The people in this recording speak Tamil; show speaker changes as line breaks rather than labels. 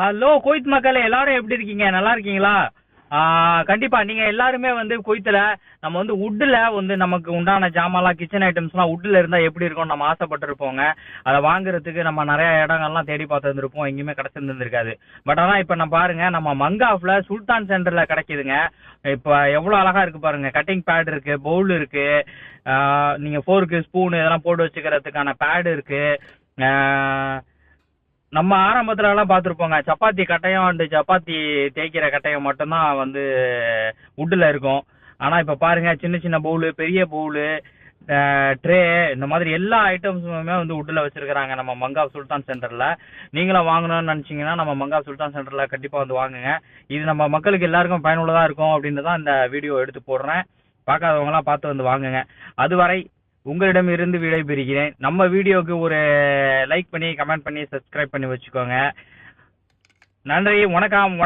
ஹலோ குவைத் மக்களே, எல்லாரும் எப்படி இருக்கீங்க? நல்லா இருக்கீங்களா? கண்டிப்பா நீங்க எல்லாருமே வந்து குவைத்துல நம்ம வந்து வுட்ல வந்து நமக்கு உண்டான ஜாமான்லாம் கிச்சன் ஐட்டம்ஸ்லாம் வுட்ல இருந்தா எப்படி இருக்கும் நம்ம ஆசைப்பட்டிருப்போங்க. அதை வாங்குறதுக்கு நம்ம நிறைய இடங்கள்லாம் தேடி பார்த்துருந்துருப்போம், எங்கேயுமே கிடைச்சிருந்துருக்காது. பட் ஆனா இப்ப நம்ம பாருங்க, நம்ம மங்காஃப்ல சுல்தான் சென்டர்ல கிடைக்குதுங்க. இப்ப எவ்வளவு அழகா இருக்கு பாருங்க. கட்டிங் பேட் இருக்கு, பவுல் இருக்கு, நீங்க ஃபோர்க்கு ஸ்பூன் இதெல்லாம் போட்டு வச்சுக்கிறதுக்கான பேட் இருக்கு. நம்ம ஆரம்பத்துல எல்லாம் பார்த்துருப்போங்க, சப்பாத்தி கட்டையும் அண்டு சப்பாத்தி தேய்க்கிற கட்டையும் மட்டும்தான் வந்து வுட்ல இருக்கும். ஆனா இப்ப பாருங்க, சின்ன சின்ன பவுலு, பெரிய பவுலு, ட்ரே, இந்த மாதிரி எல்லா ஐட்டம்ஸுமே வந்து வுட்ல வச்சிருக்காங்க நம்ம மங்காவ் சுல்தான் சென்டர்ல. நீங்களும் வாங்கணும்னு நினைச்சீங்கன்னா நம்ம மங்காவ் சுல்தான் சென்டர்ல கண்டிப்பா வந்து வாங்குங்க. இது நம்ம மக்களுக்கு எல்லாருக்கும் பயனுள்ளதா இருக்கும் அப்படின்னு தான் இந்த வீடியோ எடுத்து போடுறேன். பார்க்காதவங்க எல்லாம் பார்த்து வந்து வாங்குங்க. அதுவரை உங்களிடம் இருந்து விடைபெறுகிறேன். நம்ம வீடியோக்கு ஒரு லைக் பண்ணி, கமெண்ட் பண்ணி, சப்ஸ்கிரைப் பண்ணி வச்சுக்கோங்க. நன்றி. வணக்கம்.